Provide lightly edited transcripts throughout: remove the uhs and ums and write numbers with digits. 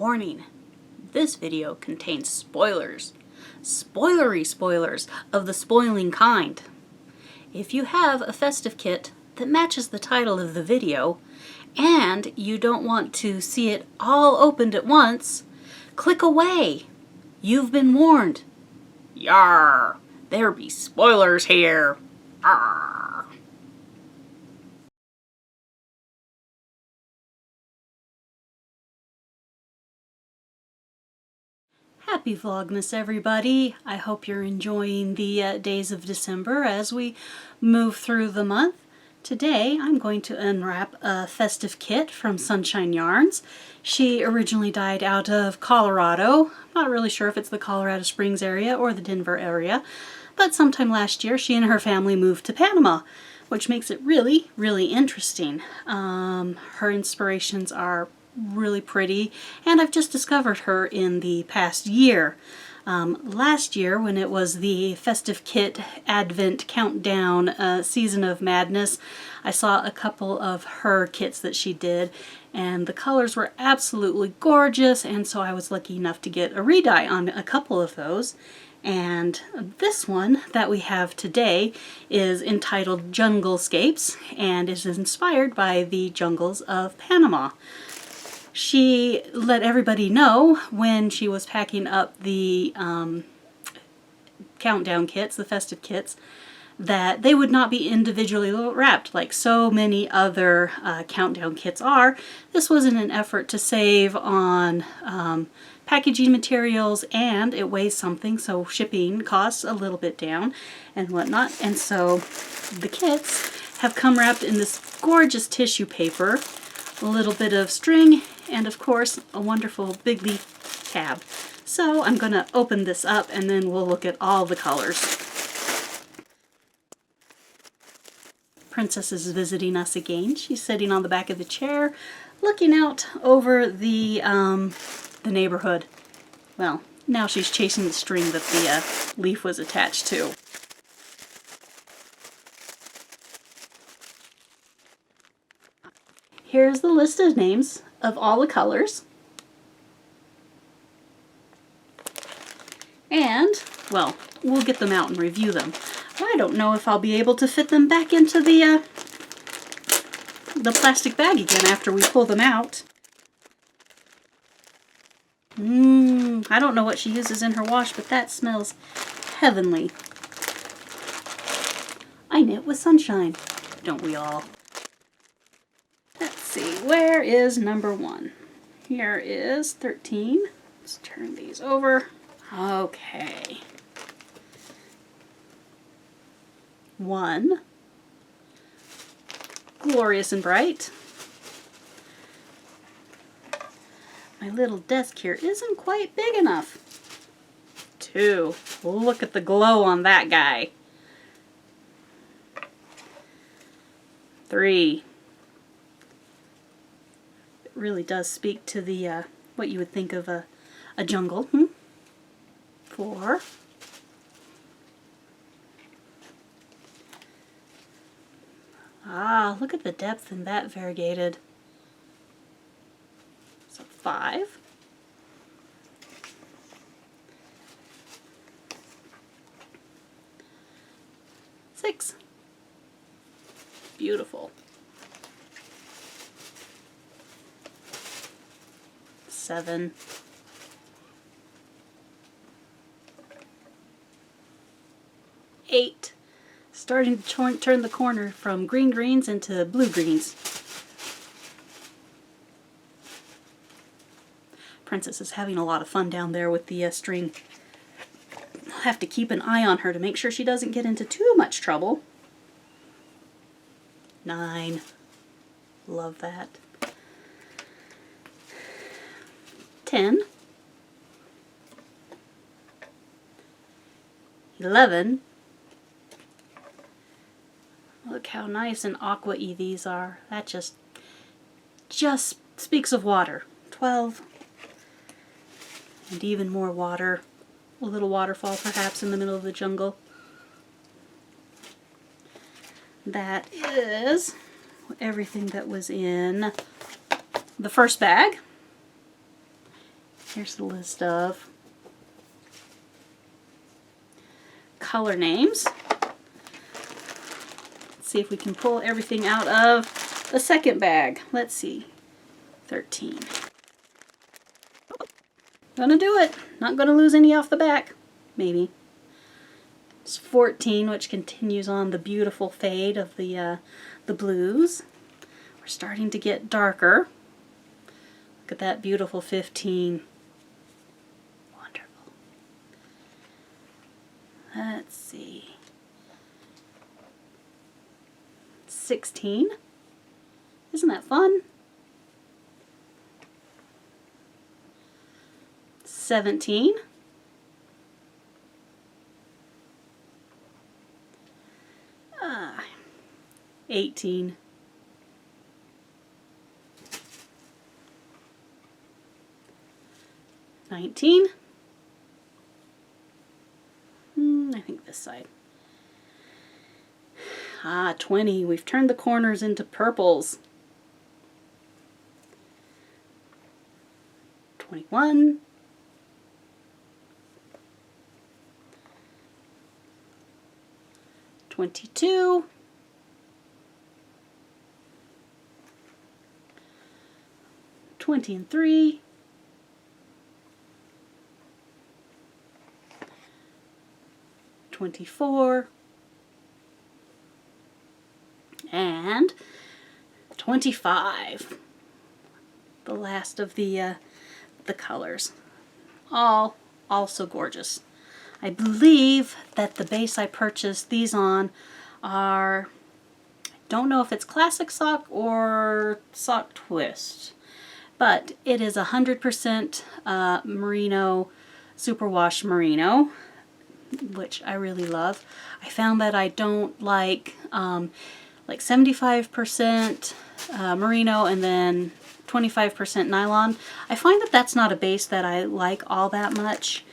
Warning, this video contains spoilers. Spoilery spoilers of the spoiling kind. If you have a festive kit that matches the title of the video, and you don't want to see it all opened at once, click away. You've been warned. Yarr! There be spoilers here. Arr. Happy Vlogmas, everybody. I hope you're enjoying the days of December as we move through the month. Today I'm going to unwrap a festive kit from Sunshine Yarns. She originally died out of Colorado. I'm not really sure if it's the Colorado Springs area or the Denver area, but sometime last year she and her family moved to Panama, which makes it really, really interesting. Her inspirations are really pretty, and I've just discovered her in the past year. Last year, when it was the Festive Kit Advent Countdown Season of Madness, I saw a couple of her kits that she did, and the colors were absolutely gorgeous, and so I was lucky enough to get a redye on a couple of those. And this one that we have today is entitled Junglescapes, and is inspired by the jungles of Panama. She let everybody know when she was packing up the countdown kits, the festive kits, that they would not be individually wrapped like so many other countdown kits are. This was in an effort to save on packaging materials, and it weighs something, so shipping costs a little bit down and whatnot. And so the kits have come wrapped in this gorgeous tissue paper, a little bit of string, and of course a wonderful big leaf tab. So I'm going to open this up and then we'll look at all the colors. Princess is visiting us again. She's sitting on the back of the chair looking out over the neighborhood. Well, now she's chasing the string that the leaf was attached to. Here's the list of names of all the colors. And, well, we'll get them out and review them. I don't know if I'll be able to fit them back into the plastic bag again after we pull them out. I don't know what she uses in her wash, but that smells heavenly. I knit with sunshine, don't we all? Let's see, where is number 1? Here is 13. Let's turn these over. Okay. 1. Glorious and bright. My little desk here isn't quite big enough. 2. Look at the glow on that guy. 3. It really does speak to the what you would think of a jungle. 4. Ah, look at the depth in that variegated. So 5. 6. Beautiful. 7. 8. Starting to turn the corner from green greens into blue greens. Princess is having a lot of fun down there with the string. I'll have to keep an eye on her to make sure she doesn't get into too much trouble. 9. Love that. 10. 11. Look how nice and aqua-y these are. That just speaks of water. 12. And even more water. A little waterfall perhaps in the middle of the jungle. That is everything that was in the first bag. Here's the list of color names. Let's see if we can pull everything out of the second bag. Let's see. 13. Gonna do it. Not gonna lose any off the back. Maybe. It's 14, which continues on the beautiful fade of the blues. We're starting to get darker. Look at that beautiful 15. Wonderful. Let's see. 16. Isn't that fun? 17. 18. 19. I think this side. 20. We've turned the corners into purples. 21. 22. 23. 24. And 25. The last of the colors. All so gorgeous. I believe that the base I purchased these on are, I don't know if it's classic sock or sock twist, but it is 100% merino, superwash merino, which I really love. I found that I don't like 75% merino and then 25% nylon. I find that that's not a base that I like all that much,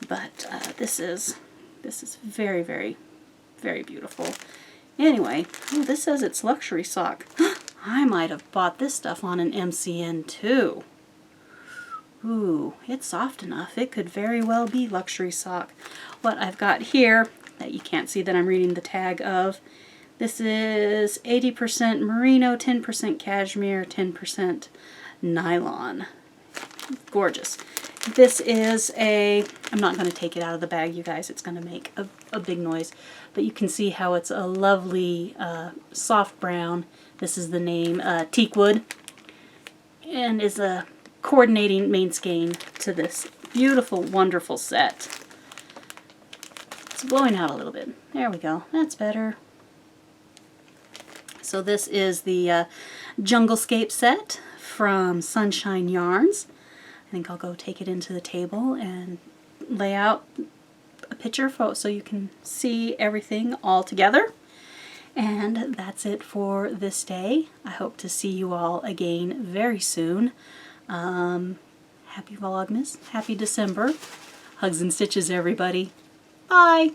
but this is very, very, very beautiful. Anyway, oh, this says it's luxury sock. I might have bought this stuff on an MCN too. Ooh, it's soft enough. It could very well be luxury sock. What I've got here that you can't see that I'm reading the tag of, this is 80% merino, 10% cashmere, 10% nylon. Gorgeous. This is I'm not going to take it out of the bag, you guys. It's going to make a big noise. But you can see how it's a lovely soft brown. This is the name Teakwood. And is a coordinating main skein to this beautiful, wonderful set. It's blowing out a little bit. There we go. That's better. So this is the Junglescape set from Sunshine Yarns. I think I'll go take it into the table and lay out a picture so you can see everything all together. And that's it for this day. I hope to see you all again very soon. Happy Vlogmas. Happy December. Hugs and stitches, everybody. Bye.